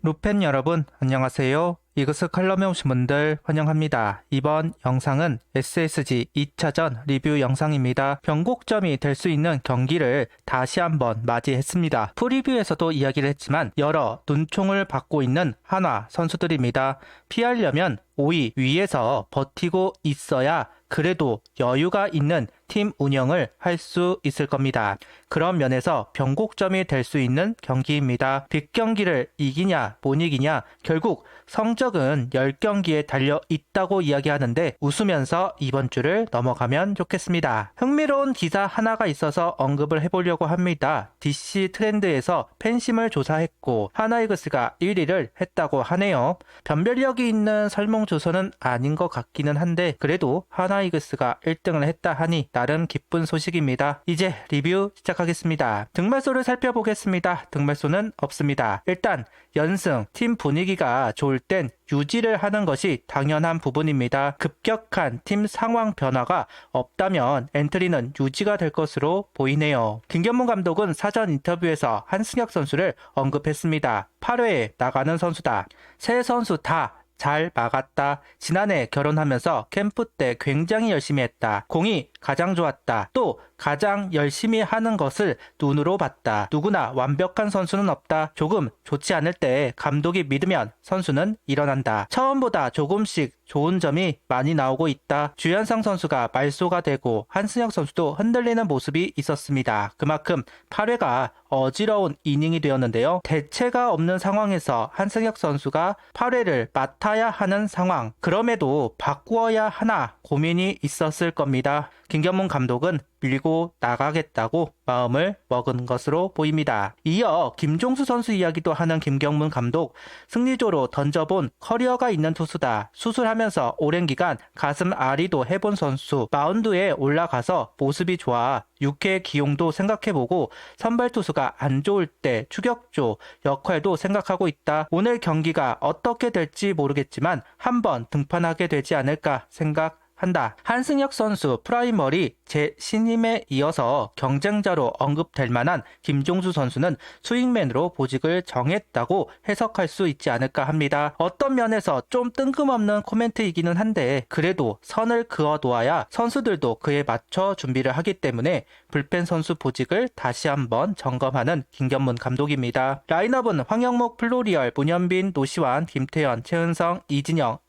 루펜 여러분 안녕하세요. 이그스 칼럼에 오신 분들 환영합니다. 이번 영상은 SSG 2차전 리뷰 영상입니다. 변곡점이 될 수 있는 경기를 다시 한번 맞이했습니다. 프리뷰에서도 이야기를 했지만 여러 눈총을 받고 있는 한화 선수들입니다. 피하려면 5위 위에서 버티고 있어야 그래도 여유가 있는 팀 운영을 할 수 있을 겁니다. 그런 면에서 변곡점이 될 수 있는 경기입니다. 빅경기를 이기냐 못 이기냐 결국 성적은 10경기에 달려 있다고 이야기하는데 웃으면서 이번 주를 넘어가면 좋겠습니다. 흥미로운 기사 하나가 있어서 언급을 해보려고 합니다. DC 트렌드에서 팬심을 조사했고 하나이글스가 1위를 했다고 하네요. 변별력이 있는 설문조사는 아닌 것 같기는 한데 그래도 하나이글스가 1등을 했다 하니 나름 기쁜 소식입니다. 이제 리뷰 시작하겠습니다. 등말소를 살펴보겠습니다. 등말소는 없습니다. 일단 연승, 팀 분위기가 좋을 땐 유지를 하는 것이 당연한 부분입니다. 급격한 팀 상황 변화가 없다면 엔트리는 유지가 될 것으로 보이네요. 김경문 감독은 사전 인터뷰에서 한승혁 선수를 언급했습니다. 8회에 나가는 선수다. 세 선수 다 잘 막았다. 지난해 결혼하면서 캠프 때 굉장히 열심히 했다. 공이 가장 좋았다. 또 가장 열심히 하는 것을 눈으로 봤다. 누구나 완벽한 선수는 없다. 조금 좋지 않을 때 감독이 믿으면 선수는 일어난다. 처음보다 조금씩 좋은 점이 많이 나오고 있다. 주현상 선수가 말소가 되고 한승혁 선수도 흔들리는 모습이 있었습니다. 그만큼 8회가 어지러운 이닝이 되었는데요. 대체가 없는 상황에서 한승혁 선수가 8회를 맡아야 하는 상황. 그럼에도 바꾸어야 하나 고민이 있었을 겁니다. 김경문 감독은 밀고 나가겠다고 마음을 먹은 것으로 보입니다. 이어 김종수 선수 이야기도 하는 김경문 감독, 승리조로 던져본 커리어가 있는 투수다. 수술하면서 오랜 기간 가슴 아리도 해본 선수, 마운드에 올라가서 모습이 좋아. 6회 기용도 생각해보고 선발 투수가 안 좋을 때 추격조 역할도 생각하고 있다. 오늘 경기가 어떻게 될지 모르겠지만 한번 등판하게 되지 않을까 생각한다. 한승혁 선수 프라이머리 제 신임에 이어서 경쟁자로 언급될 만한 김종수 선수는 스윙맨으로 보직을 정했다고 해석할 수 있지 않을까 합니다. 어떤 면에서 좀 뜬금없는 코멘트이기는 한데 그래도 선을 그어놓아야 선수들도 그에 맞춰 준비를 하기 때문에 불펜 선수 보직을 다시 한번 점검하는 김경문 감독입니다. 라인업은 황영목, 플로리얼, 문현빈, 노시환, 김태현, 최은성, 이진영,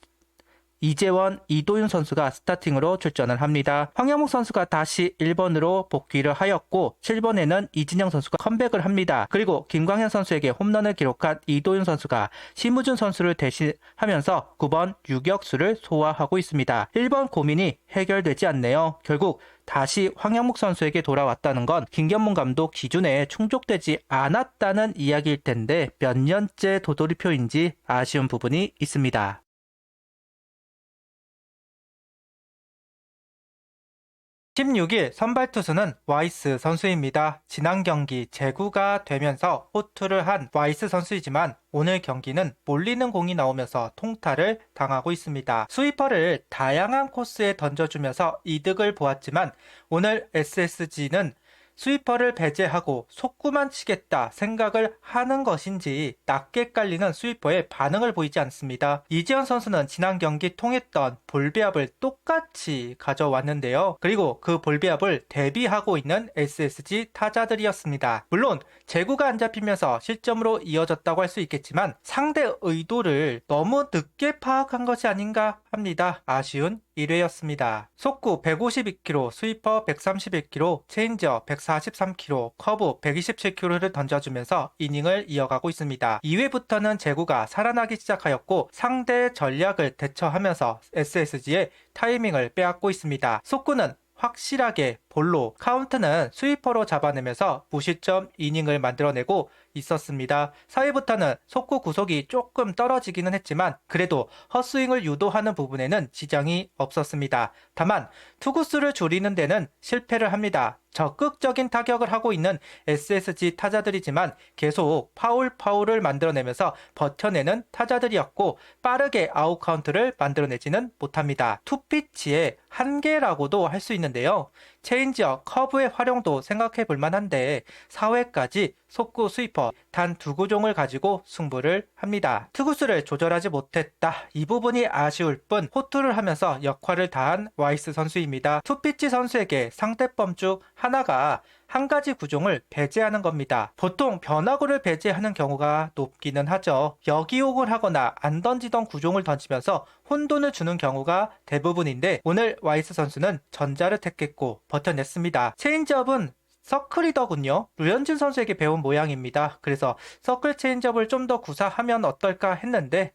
이재원, 이도윤 선수가 스타팅으로 출전을 합니다. 황영목 선수가 다시 1번으로 복귀를 하였고 7번에는 이진영 선수가 컴백을 합니다. 그리고 김광현 선수에게 홈런을 기록한 이도윤 선수가 심우준 선수를 대신하면서 9번 유격수를 소화하고 있습니다. 1번 고민이 해결되지 않네요. 결국 다시 황영목 선수에게 돌아왔다는 건 김경문 감독 기준에 충족되지 않았다는 이야기일 텐데 몇 년째 도돌이표인지 아쉬운 부분이 있습니다. 16일 선발 투수는 와이스 선수입니다. 지난 경기 재구가 되면서 호투를 한 와이스 선수이지만 오늘 경기는 몰리는 공이 나오면서 통타를 당하고 있습니다. 스위퍼를 다양한 코스에 던져주면서 이득을 보았지만 오늘 SSG는 스위퍼를 배제하고 속구만 치겠다 생각을 하는 것인지 낮게 깔리는 스위퍼에 반응을 보이지 않습니다. 이재현 선수는 지난 경기 통했던 볼배합을 똑같이 가져왔는데요. 그리고 그 볼배합을 대비하고 있는 SSG 타자들이었습니다. 물론 제구가 안 잡히면서 실점으로 이어졌다고 할 수 있겠지만 상대 의도를 너무 늦게 파악한 것이 아닌가 합니다. 아쉬운 1회였습니다. 속구 152km, 스위퍼 131km, 체인저 143km, 커브 127km를 던져주면서 이닝을 이어가고 있습니다. 2회부터는 제구가 살아나기 시작하였고 상대 전략을 대처하면서 SSG의 타이밍을 빼앗고 있습니다. 속구는 확실하게 볼로, 카운트는 스위퍼로 잡아내면서 무실점 이닝을 만들어내고 있었습니다. 4회부터는 속구 구속이 조금 떨어지기는 했지만 그래도 헛스윙을 유도하는 부분에는 지장이 없었습니다. 다만 투구수를 줄이는 데는 실패를 합니다. 적극적인 타격을 하고 있는 SSG 타자들이지만 계속 파울을 만들어내면서 버텨내는 타자들이었고 빠르게 아웃 카운트를 만들어내지는 못합니다. 투피치의 한계라고도 할 수 있는데요. 체인지업, 커브의 활용도 생각해 볼 만한데 4회까지 속구 스위퍼 단 2구종을 가지고 승부를 합니다. 투구수를 조절하지 못했다. 이 부분이 아쉬울 뿐 호투를 하면서 역할을 다한 와이스 선수입니다. 투피치 선수에게 상대법 중 하나가 한 가지 구종을 배제하는 겁니다. 보통 변화구를 배제하는 경우가 높기는 하죠. 여기옥을 하거나 안 던지던 구종을 던지면서 혼돈을 주는 경우가 대부분인데 오늘 와이스 선수는 전자를 택했고 버텨냈습니다. 체인지업은 서클이더군요. 류현진 선수에게 배운 모양입니다. 그래서 서클 체인지업을 좀 더 구사하면 어떨까 했는데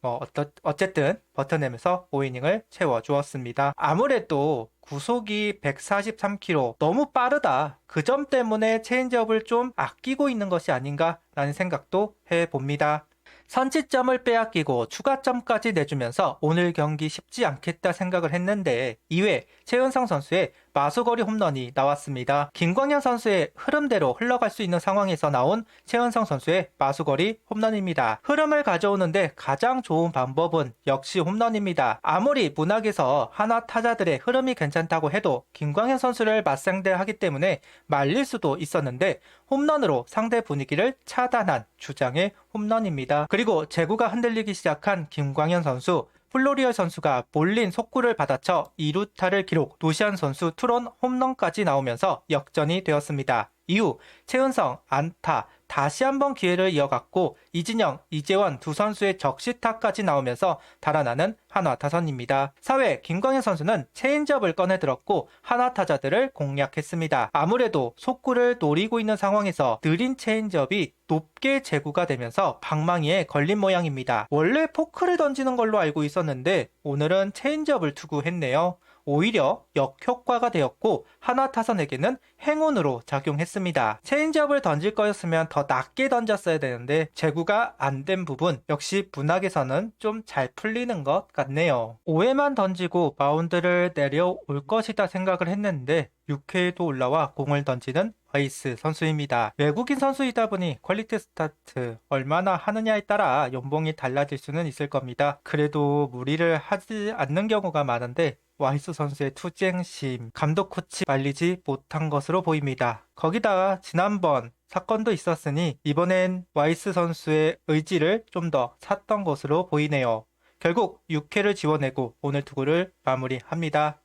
어쨌든 버텨내면서 5이닝을 채워주었습니다. 아무래도 구속이 143km 너무 빠르다. 그 점 때문에 체인지업을 좀 아끼고 있는 것이 아닌가라는 생각도 해봅니다. 선취점을 빼앗기고 추가점까지 내주면서 오늘 경기 쉽지 않겠다 생각을 했는데 2회 최은성 선수의 마수거리 홈런이 나왔습니다. 김광현 선수의 흐름대로 흘러갈 수 있는 상황에서 나온 최은성 선수의 마수거리 홈런입니다. 흐름을 가져오는데 가장 좋은 방법은 역시 홈런입니다. 아무리 문학에서 하나 타자들의 흐름이 괜찮다고 해도 김광현 선수를 맞상대하기 때문에 말릴 수도 있었는데 홈런으로 상대 분위기를 차단한 주장의 홈런입니다. 그리고 제구가 흔들리기 시작한 김광현 선수, 플로리얼 선수가 몰린 속구를 받아쳐 2루타를 기록, 노시안 선수 투런 홈런까지 나오면서 역전이 되었습니다. 이후 최은성 안타, 다시 한번 기회를 이어갔고 이진영, 이재원 두 선수의 적시타까지 나오면서 달아나는 한화 타선입니다. 4회 김광현 선수는 체인지업을 꺼내들었고 한화 타자들을 공략했습니다. 아무래도 속구를 노리고 있는 상황에서 느린 체인지업이 높게 제구가 되면서 방망이에 걸린 모양입니다. 원래 포크를 던지는 걸로 알고 있었는데 오늘은 체인지업을 투구했네요. 오히려 역효과가 되었고 한화 타선에게는 행운으로 작용했습니다. 체인지업을 던질 거였으면 더 낮게 던졌어야 되는데 제구가 안 된 부분 역시 문학에서는 좀 잘 풀리는 것 같네요. 5회만 던지고 마운드를 내려올 것이다 생각을 했는데 6회에도 올라와 공을 던지는 와이스 선수입니다. 외국인 선수이다 보니 퀄리티 스타트 얼마나 하느냐에 따라 연봉이 달라질 수는 있을 겁니다. 그래도 무리를 하지 않는 경우가 많은데 와이스 선수의 투쟁심, 감독 코치 말리지 못한 것으로 보입니다. 거기다가 지난번 사건도 있었으니 이번엔 와이스 선수의 의지를 좀 더 샀던 것으로 보이네요. 결국 6회를 지워내고 오늘 투구를 마무리합니다.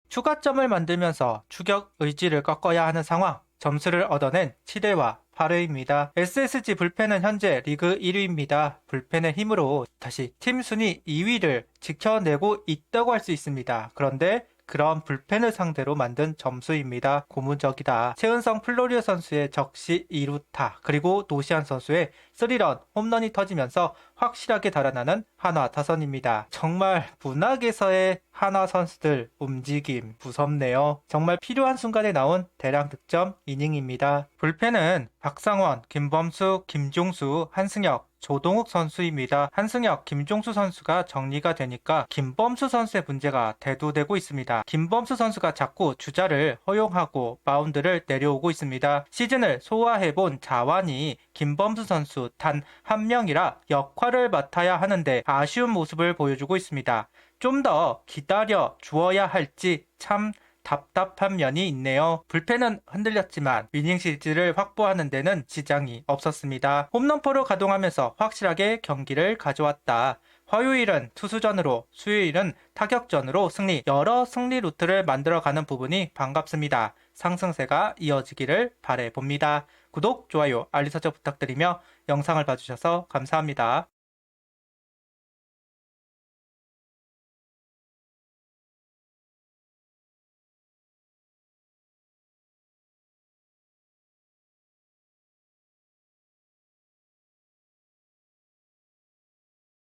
추가점을 만들면서 추격 의지를 꺾어야 하는 상황, 점수를 얻어낸 7회와 8회입니다. SSG 불펜은 현재 리그 1위입니다. 불펜의 힘으로 다시 팀 순위 2위를 지켜내고 있다고 할 수 있습니다. 그런데 그런 불펜을 상대로 만든 점수입니다. 고무적이다. 최은성 플로리오 선수의 적시 2루타 그리고 노시안 선수의 3런 홈런이 터지면서 확실하게 달아나는 한화 타선입니다. 정말 문학에서의 한화 선수들 움직임 무섭네요. 정말 필요한 순간에 나온 대량 득점 이닝입니다. 불펜은 박상원, 김범수, 김종수, 한승혁, 조동욱 선수입니다. 한승혁, 김종수 선수가 정리가 되니까 김범수 선수의 문제가 대두되고 있습니다. 김범수 선수가 자꾸 주자를 허용하고 마운드를 내려오고 있습니다. 시즌을 소화해본 자완이 김범수 선수 단 한 명이라 역할을 맡아야 하는데 아쉬운 모습을 보여주고 있습니다. 좀 더 기다려 주어야 할지 참 답답한 면이 있네요. 불펜은 흔들렸지만 위닝 시리즈를 확보하는 데는 지장이 없었습니다. 홈런포로 가동하면서 확실하게 경기를 가져왔다. 화요일은 투수전으로, 수요일은 타격전으로 승리, 여러 승리 루트를 만들어가는 부분이 반갑습니다. 상승세가 이어지기를 바라봅니다. 구독, 좋아요, 알림 설정 부탁드리며 영상을 봐주셔서 감사합니다.